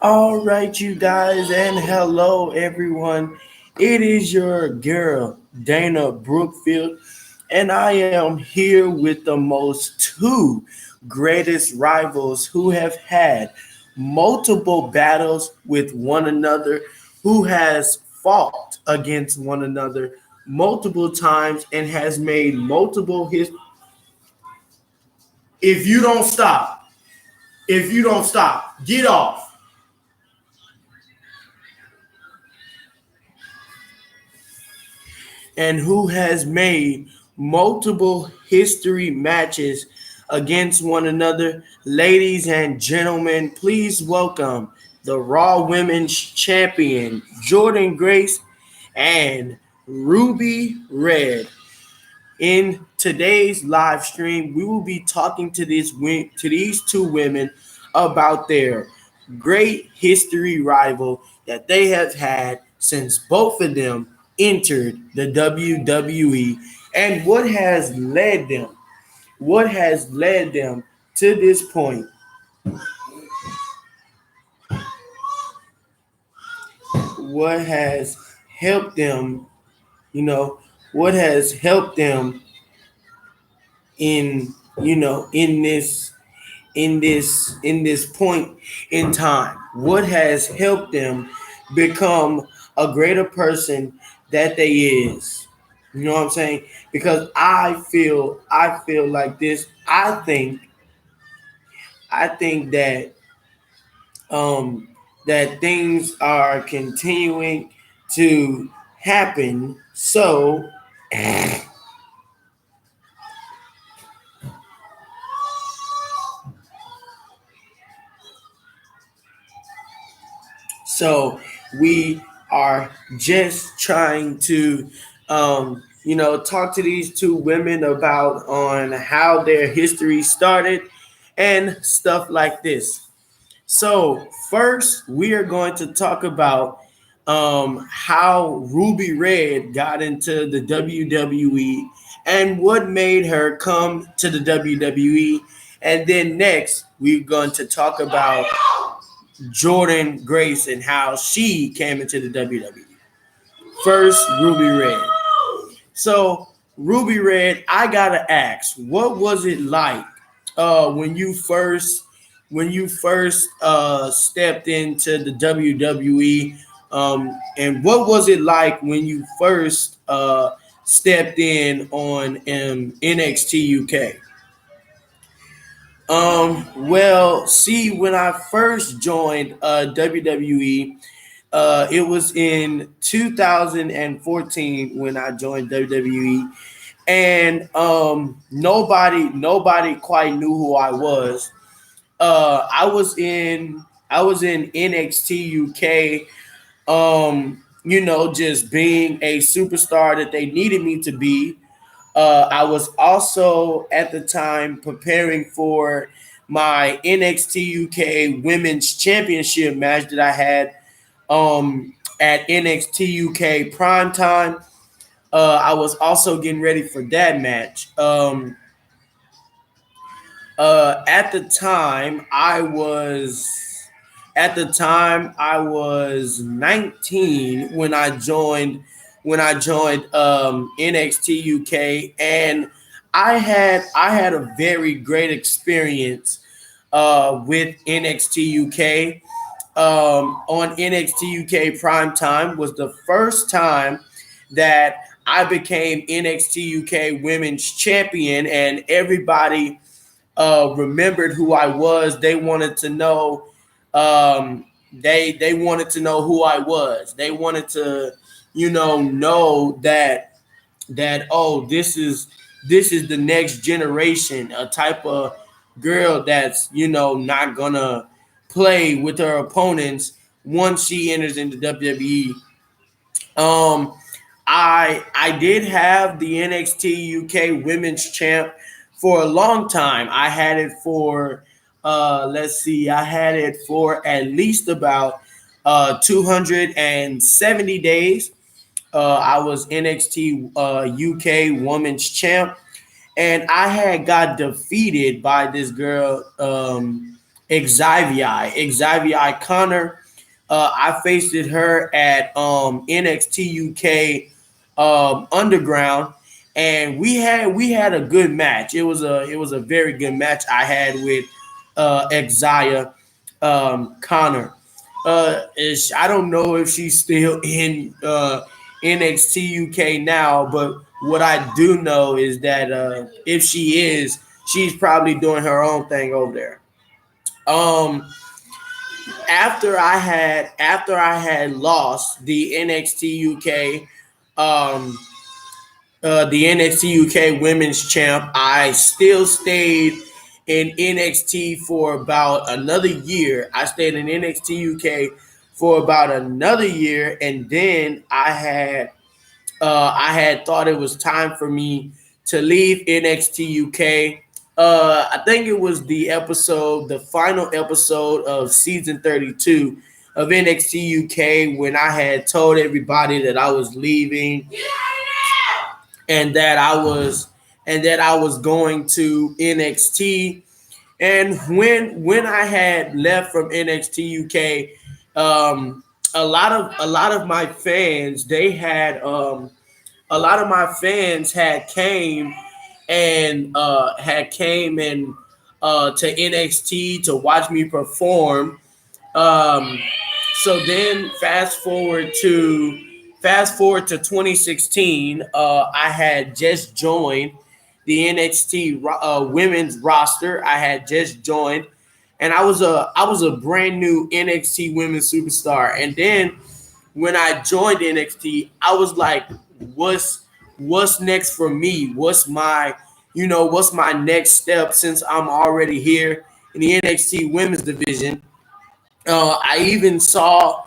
All right, you guys, and hello, everyone. It is your girl, Dana Brookfield, and I am here with the most two greatest rivals who have had multiple battles with one another, who has fought against one another multiple times and has made multiple his. If you don't stop, if you don't stop, get off. And who has made multiple history matches against one another. Ladies and gentlemen, please welcome the Raw Women's Champion, Jordan Grace and Ruby Red. In today's live stream, we will be talking to these two women about their great history rival that they have had since both of them entered the WWE and what has led them to this point. What has helped them, you know, what has helped them in in this point in time, what has helped them become a greater person that they is. You know what I'm saying? Because I feel like this. I think that that things are continuing to happen. So we are just trying to, talk to these two women about on how their history started and stuff like this. So first, we are going to talk about how Ruby Red got into the WWE and what made her come to the WWE. And then next, we're going to talk about Jordan Grace and how she came into the WWE. First, Ruby Red. So, Ruby Red, I gotta ask, what was it like when you first stepped into the WWE? And what was it like when you first stepped in on NXT UK? Well, see, when I first joined WWE, it was in 2014 when I joined WWE, and nobody quite knew who I was. I was in NXT UK, just being a superstar that they needed me to be. I was also at the time preparing for my NXT UK Women's Championship match that I had at NXT UK Prime Time. I was also getting ready for that match. At the time, I was 19 when I joined NXT UK, and I had a very great experience with NXT UK. On NXT UK Prime Time was the first time that I became NXT UK Women's Champion, and everybody remembered who I was. They wanted to know. They wanted to know who I was. They wanted to, know that oh, this is the next generation, a type of girl that's not gonna play with her opponents once she enters into WWE. Um, I did have the NXT UK Women's Champ for a long time. I had it for let's see, I had it for at least about 270 days. I was NXT UK Women's Champ, and I had got defeated by this girl. Xavier Connor. I faced her at NXT UK Underground, and we had a good match. It was a very good match I had with Xia Connor. I don't know if she's still in NXT UK now, but what I do know is that if she is, she's probably doing her own thing over there. Um, after I had lost the NXT UK Women's Champ, I still stayed in NXT for about another year. I stayed in NXT UK for about another year, and then I had thought it was time for me to leave NXT UK. I think it was the final episode of season 32 of NXT UK, when I had told everybody that I was leaving, and that I was going to NXT. And when I had left from NXT UK, a lot of my fans they had a lot of my fans had came and to NXT to watch me perform. Um, so then fast forward to 2016. I had just joined the NXT women's roster. I had just joined, and I was a brand new NXT women's superstar. And then when I joined NXT, I was like, what's next for me? What's my next step, since I'm already here in the NXT women's division? I even saw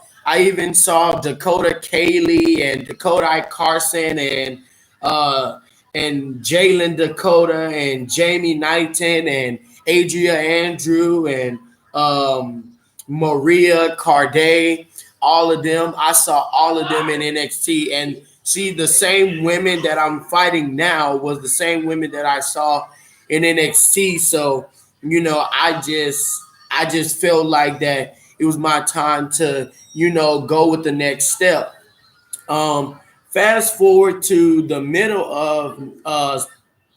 Dakota Kaylee and Dakota Carson uh, and Jalen Dakota and Jamie Knighton and Adria Andrew and Maria Carday. All of them, I saw all of them in NXT, and see, the same women that I'm fighting now was the same women that I saw in NXT. So I just felt like that it was my time to go with the next step. Um, Fast forward to the middle of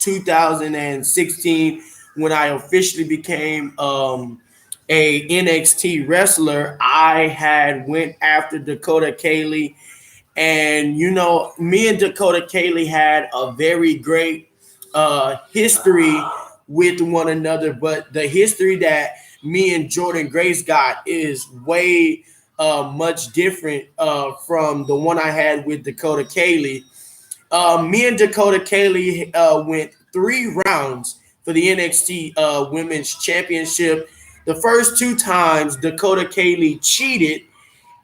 2016, when I officially became a NXT wrestler. I had went after Dakota Kaylee, and me and Dakota Kaylee had a very great history with one another. But the history that me and Jordan Grace got is way much different from the one I had with Dakota Kaylee. Me and Dakota Kaylee went 3 rounds for the NXT Women's Championship. The first 2 times Dakota Kaylee cheated,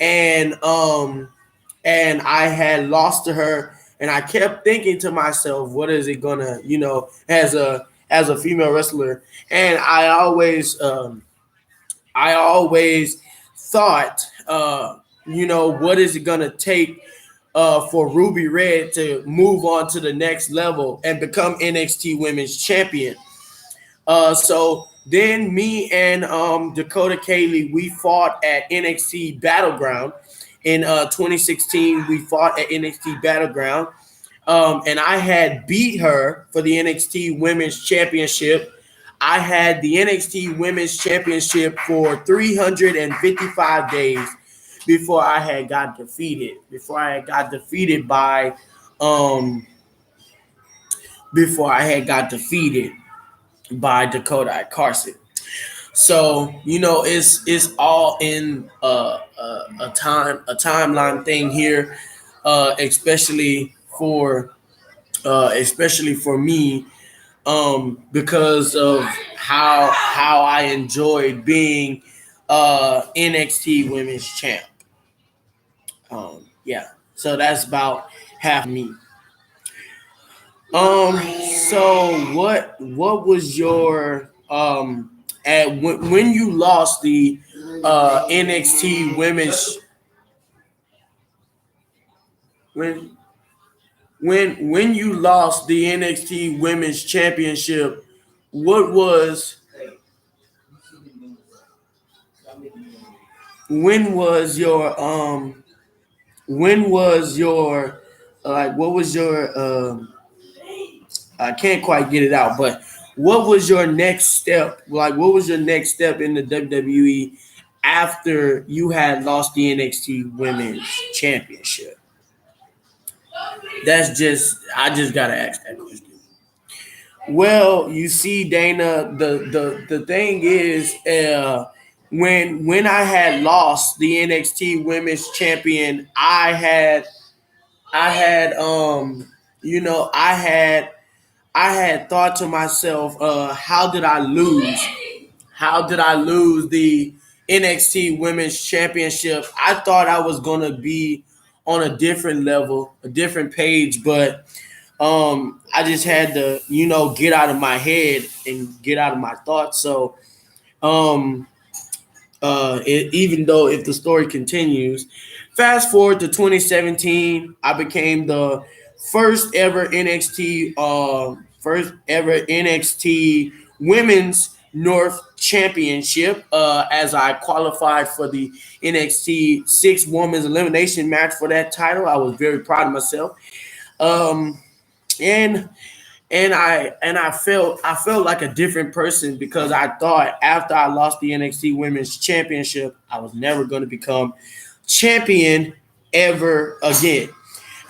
and I had lost to her, and I kept thinking to myself, what is it gonna, as a female wrestler, and I always thought, what is it gonna take for Ruby Red to move on to the next level and become NXT Women's Champion. So then me and Dakota Kaylee, we fought at NXT Battleground in 2016. We fought at NXT Battleground, and I had beat her for the NXT Women's Championship. I had the NXT Women's Championship for 355 days before I had got defeated. Um before I had got defeated by Dakota Carson. So it's all in a timeline thing here, especially for me, because of how I enjoyed being NXT Women's Champ. Yeah, so that's about half me. So what was your at when you lost the NXT Women's when when you lost the NXT Women's Championship? What was when was your when was your like what was your I can't quite get it out, but what was your next step? Like, what was your next step in the WWE after you had lost the NXT Women's Championship? That's just I just gotta ask that question. Well, you see, Dana, the thing is, when I had lost the NXT Women's Champion, I had you know I had thought to myself, how did I lose? How did I lose the NXT Women's Championship? I thought I was gonna be on a different level, a different page, but I just had to, get out of my head and get out of my thoughts. So, um, even though if the story continues, fast forward to 2017, I became the first ever NXT Women's North Championship, as I qualified for the NXT Six Women's Elimination match for that title. I was very proud of myself. Um, and I felt like a different person because I thought after I lost the NXT Women's Championship, I was never going to become champion ever again.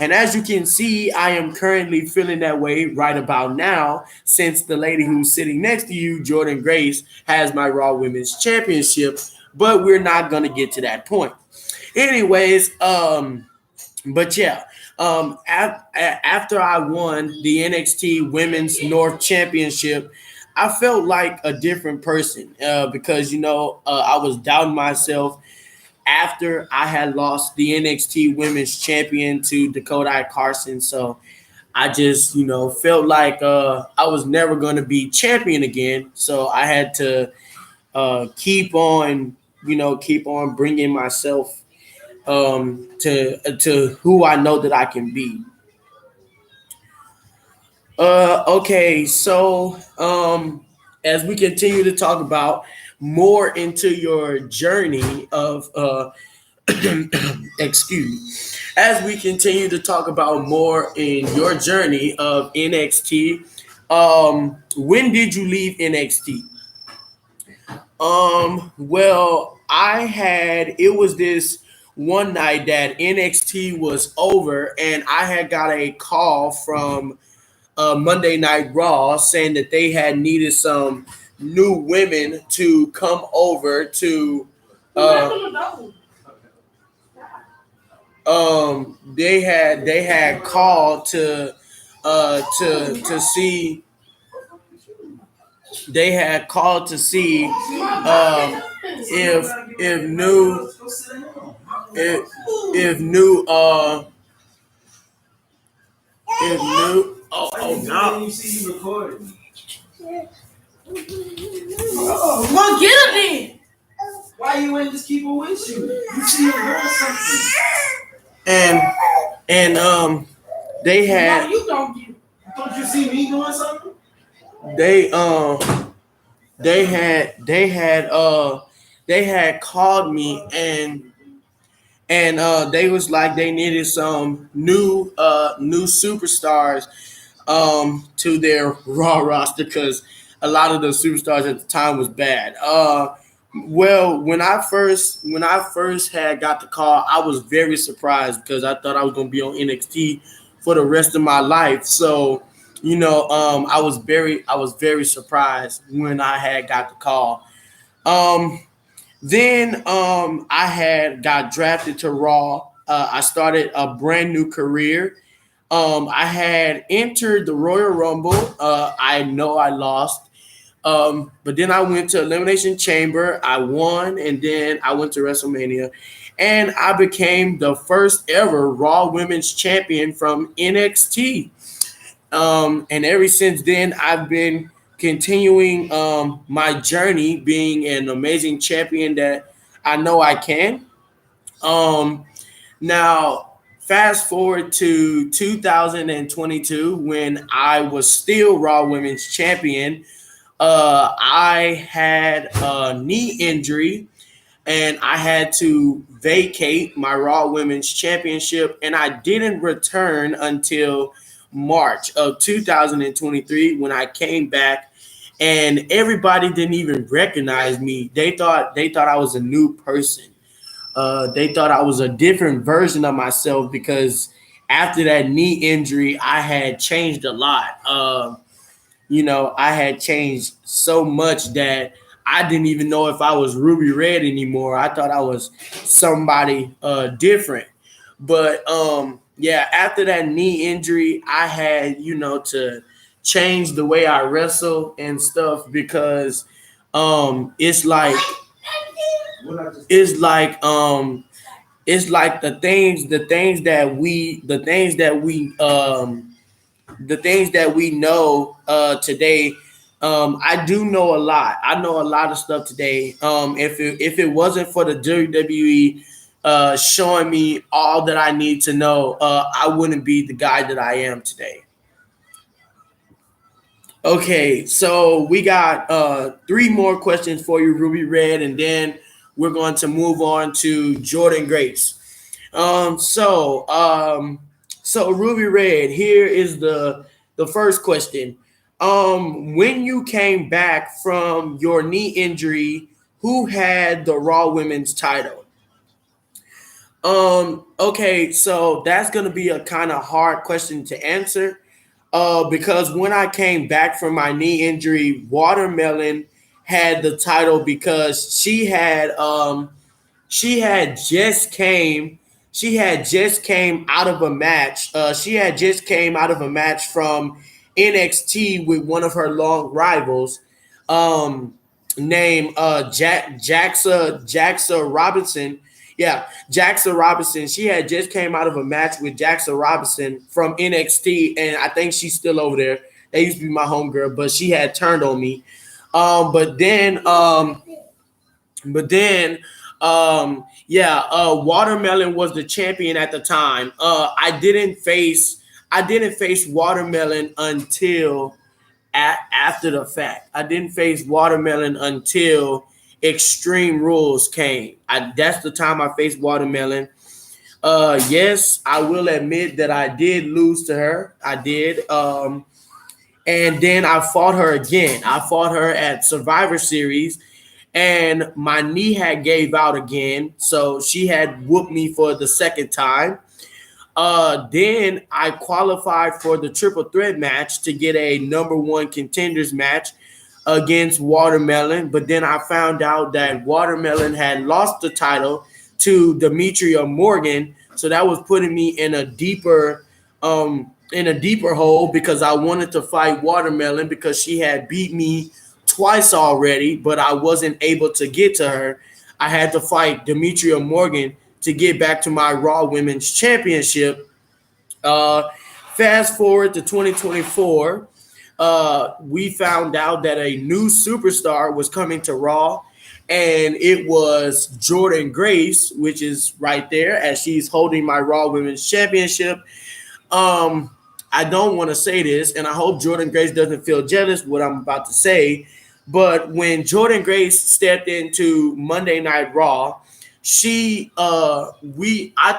And as you can see, I am currently feeling that way right about now, since the lady who's sitting next to you, Jordan Grace, has my Raw Women's Championship. But we're not going to get to that point. Anyways, but yeah, after I won the NXT Women's North Championship, I felt like a different person, because I was doubting myself after I had lost the NXT Women's Champion to Dakota Carson. So I just felt like I was never going to be champion again. So I had to keep on bringing myself to who I know that I can be. Okay, so as we continue to talk about more into your journey of excuse me, as we continue to talk about more in your journey of NXT, when did you leave NXT? Well, it was this one night that NXT was over, and I had got a call from Monday Night Raw saying that they had needed some new women to come over to. They had called to see. They had called to see if new if new if new oh no. Well, get him then. Why you ain't just keep it with you? You see him doing something. And they had. Why you don't get? Don't you see me doing something? They they had called me, and they was like they needed some new superstars to their Raw roster because a lot of the superstars at the time was bad. Well, when I first had got the call, I was very surprised because I thought I was going to be on NXT for the rest of my life. So, I was very surprised when I had got the call. Um, then I had got drafted to Raw. I started a brand new career. I had entered the Royal Rumble. I know I lost. But then I went to Elimination Chamber. I won, and then I went to WrestleMania, and I became the first ever Raw Women's Champion from NXT. And ever since then, I've been continuing my journey, being an amazing champion that I know I can. Um, Now, fast forward to 2022 when I was still Raw Women's Champion. I had a knee injury and I had to vacate my Raw Women's Championship, and I didn't return until March of 2023 when I came back, and everybody didn't even recognize me. They thought I was a new person. They thought I was a different version of myself because after that knee injury, I had changed a lot. I had changed so much that I didn't even know if I was Ruby Red anymore. I thought I was somebody different. But yeah, after that knee injury, I had, to change the way I wrestle and stuff because it's like it's like it's like the things that we know today. I do know a lot. I know a lot of stuff today. If it wasn't for the WWE showing me all that I need to know, I wouldn't be the guy that I am today. Okay, so we got three more questions for you, Ruby Red, and then we're going to move on to Jordan Grace. Um, so um, so Ruby Red, here is the first question. When you came back from your knee injury, who had the Raw Women's title? Okay, so that's gonna be a kind of hard question to answer. Because when I came back from my knee injury, Watermelon had the title because she had just came she had just came out of a match. She had just came out of a match from NXT with one of her long rivals, um, named Jaxa Robinson. Yeah, Jaxa Robinson. She had just came out of a match with Jaxa Robinson from NXT, and I think she's still over there. They used to be my homegirl, but she had turned on me. Um, but then um, but then, Watermelon was the champion at the time. I didn't face Watermelon until after the fact. I didn't face Watermelon until Extreme Rules came. That's the time I faced Watermelon. Yes, I will admit that I did lose to her. I did. And then I fought her again. I fought her at Survivor Series, and my knee had gave out again, so she had whooped me for the second time. Then I qualified for the triple threat match to get a number one contenders match against Watermelon, but then I found out that Watermelon had lost the title to Demetria Morgan, so that was putting me in a deeper hole because I wanted to fight Watermelon because she had beat me twice already, but I wasn't able to get to her. I had to fight Demetria Morgan to get back to my Raw Women's Championship. Uh, Fast forward to 2024, we found out that a new superstar was coming to Raw, and it was Jordan Grace, which is right there as she's holding my Raw Women's Championship. Um, I don't want to say this, and I hope Jordan Grace doesn't feel jealous what I'm about to say. But when Jordan Grace stepped into Monday Night Raw, I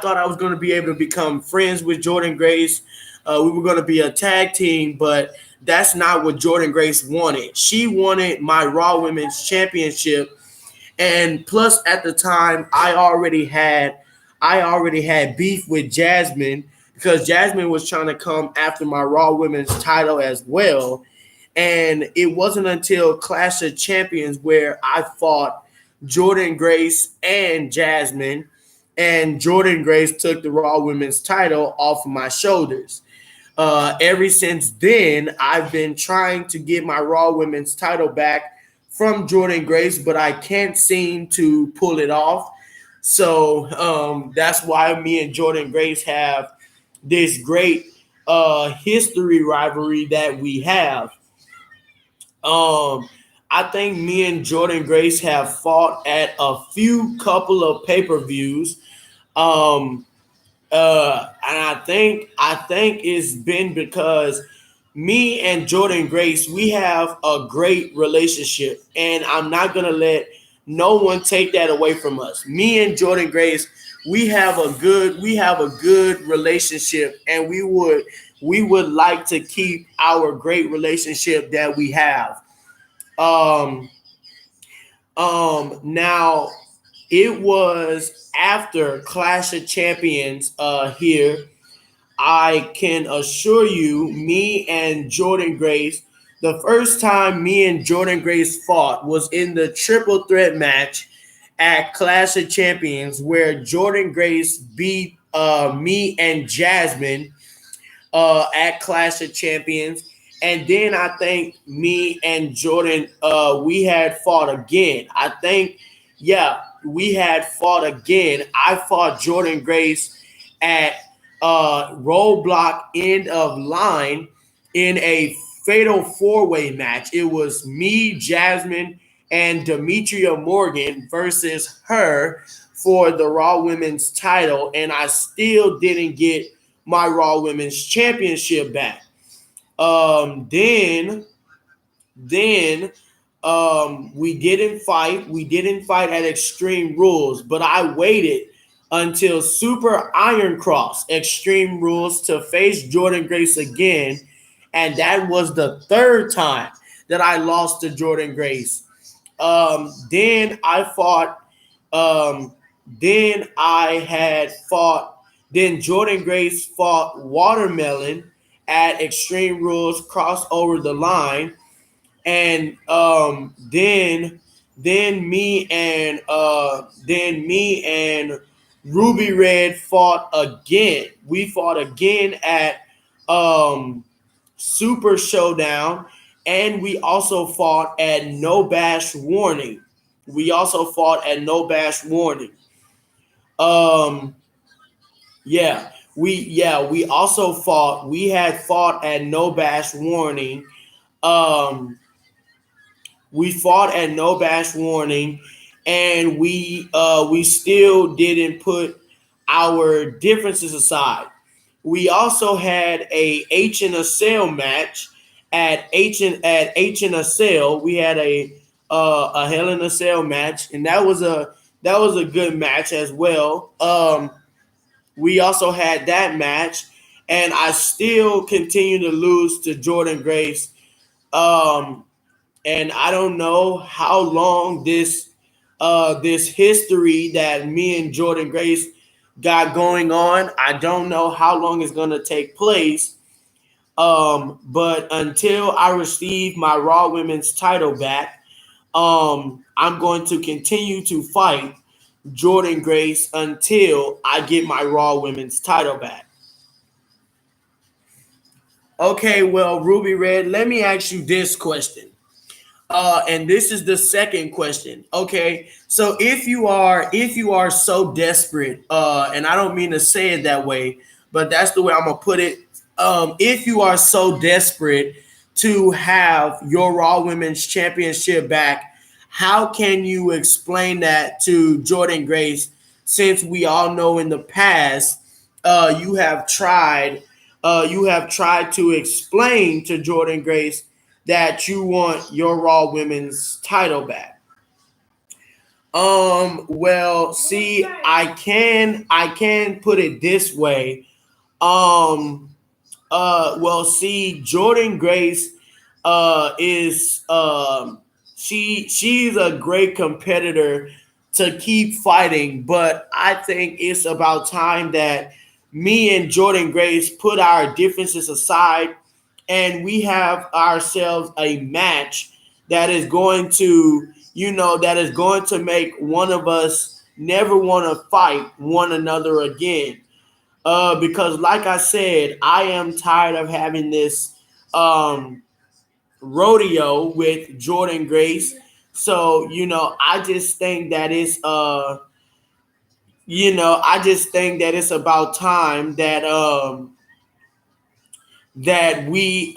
thought I was going to be able to become friends with Jordan Grace. We were going to be a tag team, but that's not what Jordan Grace wanted. She wanted my Raw Women's Championship, and plus at the time I already had beef with Jasmine because Jasmine was trying to come after my Raw Women's title as well. And it wasn't until Clash of Champions where I fought Jordan Grace and Jasmine, and Jordan Grace took the Raw Women's title off of my shoulders. Ever since then, I've been trying to get my Raw Women's title back from Jordan Grace, but I can't seem to pull it off. So that's why me and Jordan Grace have this great history rivalry that we have. Um, I think me and Jordan Grace have fought at a few couple of pay-per-views. And I think it's been because me and Jordan Grace, we have a great relationship, and I'm not gonna let no one take that away from us. Me and Jordan Grace, we have a good relationship, and we would like to keep our great relationship that we have. Um, now it was after Clash of Champions here. I can assure you, me and Jordan Grace, the first time me and Jordan Grace fought was in the triple threat match at Clash of Champions, where Jordan Grace beat me and Jasmine at Clash of Champions. And then I think me and Jordan, we had fought again. I think, yeah, we had fought again. I fought Jordan Grace at Roadblock End of Line in a fatal four-way match. It was me, Jasmine, and Demetria Morgan versus her for the Raw Women's title, and I still didn't get my Raw Women's Championship back. Um, then, then we didn't fight. We didn't fight at Extreme Rules, but I waited until Super Iron Cross Extreme Rules to face Jordan Grace again, and that was the third time that I lost to Jordan Grace. Then I fought. Um, then I had fought. Then Jordan Grace fought Watermelon at Extreme Rules, crossed over the line, and then me and Ruby Red fought again. We fought again at um, Super Showdown, and we also fought at No Bash Warning. We also fought at No Bash Warning. Um, we also fought. We had fought at No Bash Warning. Um, we fought at No Bash Warning, and we still didn't put our differences aside. We also had a H in a Cell match at H in a Cell. We had a Hell in a Cell match, and that was a good match as well. We also had that match, and I still continue to lose to Jordan Grace. Um, and I don't know how long this history that me and Jordan Grace got going on. I don't know how long it's gonna take place. But until I receive my Raw Women's title back, I'm going to continue to fight Jordan Grace until I get my Raw Women's title back. Okay, well, Ruby Red, let me ask you this question. And this is the second question. Okay, so if you are so desperate, and I don't mean to say it that way, but that's the way I'm gonna put it. If you are so desperate to have your Raw Women's Championship back, how can you explain that to Jordan Grace? Since we all know in the past, you have tried to explain to Jordan Grace that you want your Raw Women's title back. Well, see, I can put it this way. Um, well, see, Jordan Grace is she's a great competitor to keep fighting, but I think it's about time that me and Jordan Grace put our differences aside, and we have ourselves a match that is going to, make one of us never want to fight one another again. Because, like I said, I am tired of having this um, rodeo with Jordan Grace. So, I just think that it's about time that we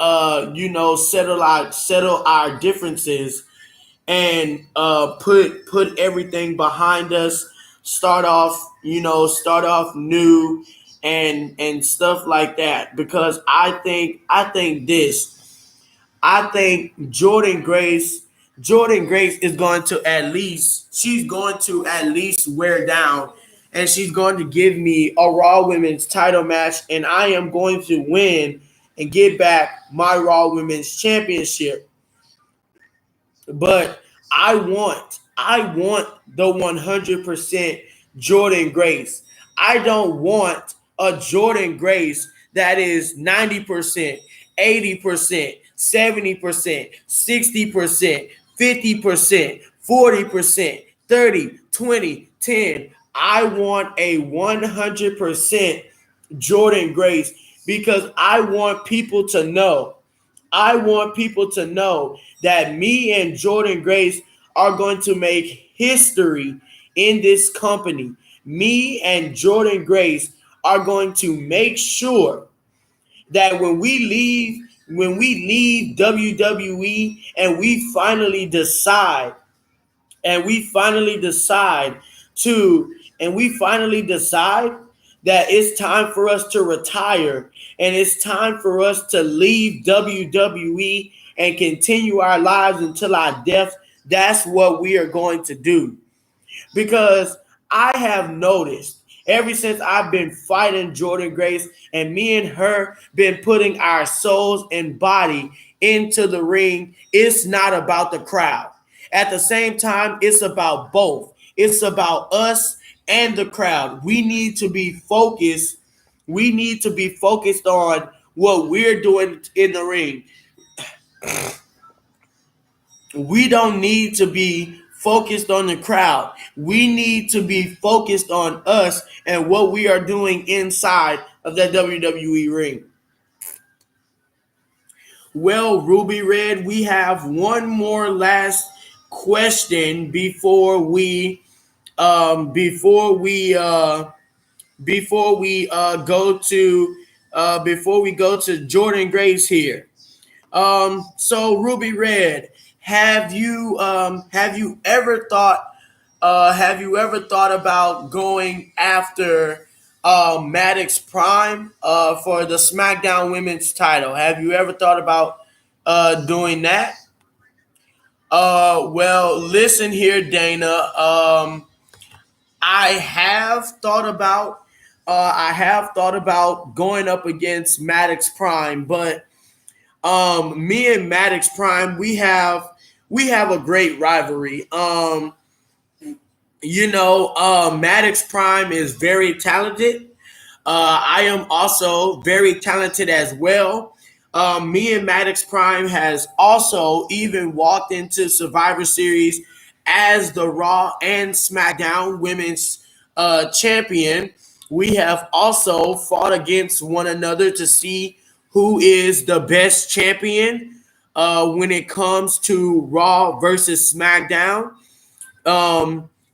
settle our differences, and put everything behind us. Start off new, and stuff like that, because I think Jordan Grace is going to at least wear down, and she's going to give me a Raw Women's title match, and I am going to win and get back my Raw Women's Championship. But I want the 100% Jordan Grace. I don't want a Jordan Grace that is 90%, 80%, 70%, 60%, 50%, 40%, 30, 20, 10. I want a 100% Jordan Grace, because I want people to know that me and Jordan Grace are going to make history in this company. Me and Jordan Grace are going to make sure that when we leave WWE and we finally decide and we finally decide that it's time for us to retire and it's time for us to leave WWE and continue our lives until our death, that's what we are going to do. Because I have noticed ever since I've been fighting Jordan Grace and me and her been putting our souls and body into the ring, it's not about the crowd. At the same time, it's about both. It's about us and the crowd. We need to be focused. We need to be focused on what we're doing in the ring. We don't need to be focused on the crowd. We need to be focused on us and what we are doing inside of that WWE ring. Well, Ruby Red, we have one more last question before we go to Jordan Grace here. So Ruby Red, have you ever thought about going after Maddox Prime for the SmackDown Women's title? Have you ever thought about doing that? Well, listen here, Dana. I have thought about going up against Maddox Prime, but me and Maddox Prime, we have a great rivalry. Maddox Prime is very talented. I am also very talented as well. Me and Maddox Prime has also even walked into Survivor Series as the Raw and SmackDown Women's champion. We have also fought against one another to see who is the best champion when it comes to Raw versus SmackDown.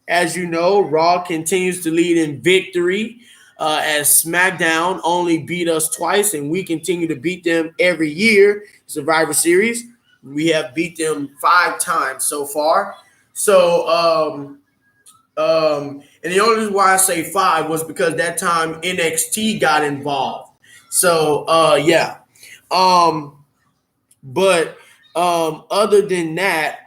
As you know, Raw continues to lead in victory as SmackDown only beat us twice, and we continue to beat them every year. Survivor Series, we have beat them 5 times so far. So, and the only reason why I say 5 was because that time NXT got involved. So, yeah. But other than that,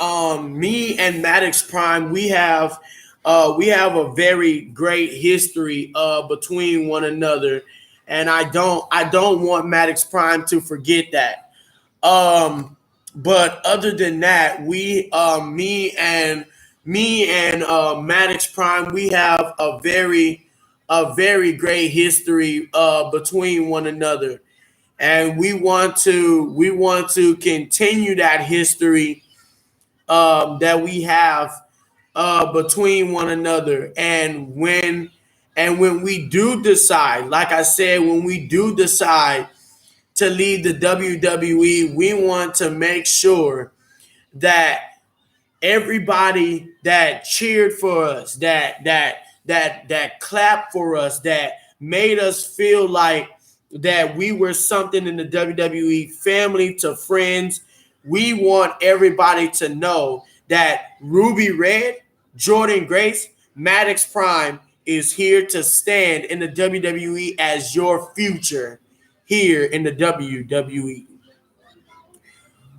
me and Maddox Prime, we have a very great history between one another, and I don't want Maddox Prime to forget that. But other than that, me and Maddox Prime, we have a very great history between one another, and we want to continue that history that we have between one another. And when we do decide, like I said, when we do decide to leave the WWE, we want to make sure that everybody that cheered for us, that clapped for us, that made us feel like that we were something in the WWE family to friends, we want everybody to know that Ruby Red, Jordan Grace, Maddox Prime is here to stand in the WWE as your future here in the WWE.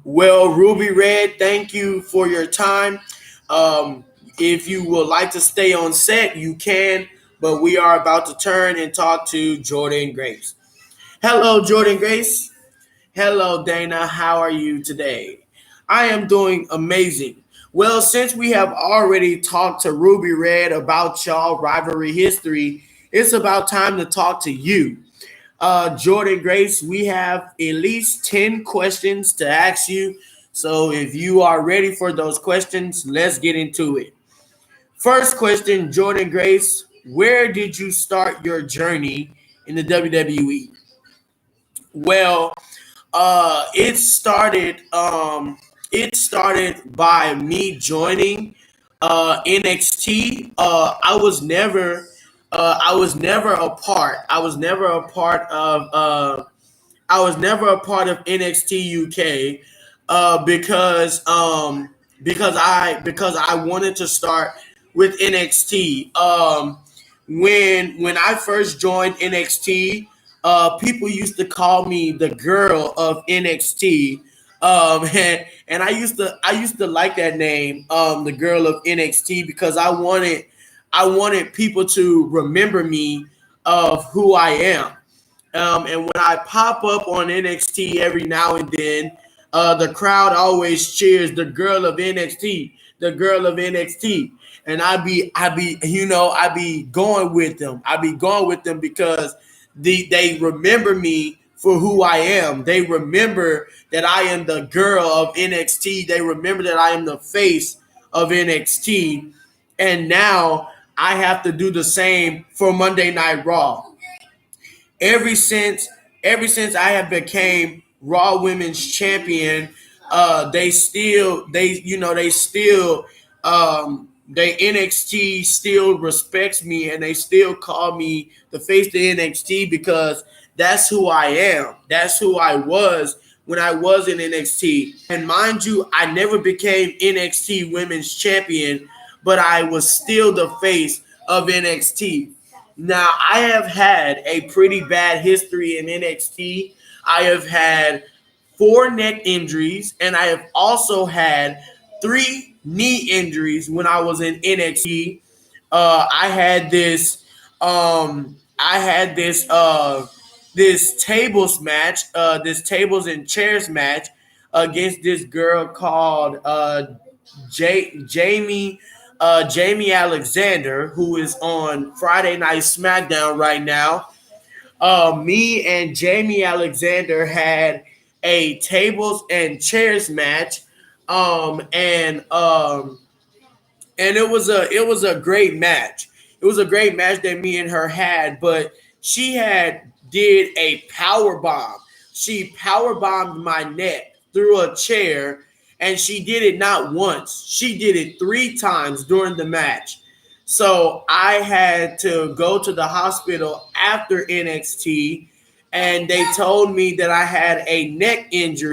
Well, Ruby Red, thank you for your time. Um, if you would like to stay on set, you can, but we are about to turn and talk to Jordan Grace. Hello, Jordan Grace. Hello, Dana. How are you today? I am doing amazing. Well, since we have already talked to Ruby Red about y'all rivalry history, it's about time to talk to you. Jordan Grace, we have at least 10 questions to ask you. So if you are ready for those questions, let's get into it. First question, Jordan Grace, where did you start your journey in the WWE? Well, it started by me joining NXT. I was never a part. I was never a part of NXT UK because I wanted to start with NXT. When I first joined NXT, people used to call me the girl of NXT. And I used to like that name, the girl of NXT, because I wanted people to remember me of who I am. And when I pop up on NXT every now and then, the crowd always cheers the girl of NXT, the girl of NXT. And I be going with them. I be going with them because they remember me for who I am. They remember that I am the girl of NXT. They remember that I am the face of NXT. And now I have to do the same for Monday Night Raw. ever since ever since I have became Raw Women's Champion, they still they NXT still respects me and they still call me the face of NXT because that's who I am. That's who I was when I was in NXT. And mind you, I never became NXT Women's Champion, but I was still the face of NXT. Now, I have had a pretty bad history in NXT. I have had four neck injuries, and I have also had three knee injuries when I was in NXT. I had this tables match, this tables and chairs match against this girl called Jamie Jamie Alexander, who is on Friday Night SmackDown right now. Me and Jamie Alexander had a tables and chairs match, and it was a great match. It was a great match that me and her had, but she had did a power bomb. She power bombed my neck through a chair, and she did it not once. She did it three times during the match. So I had to go to the hospital after NXT, and they told me that I had a neck injury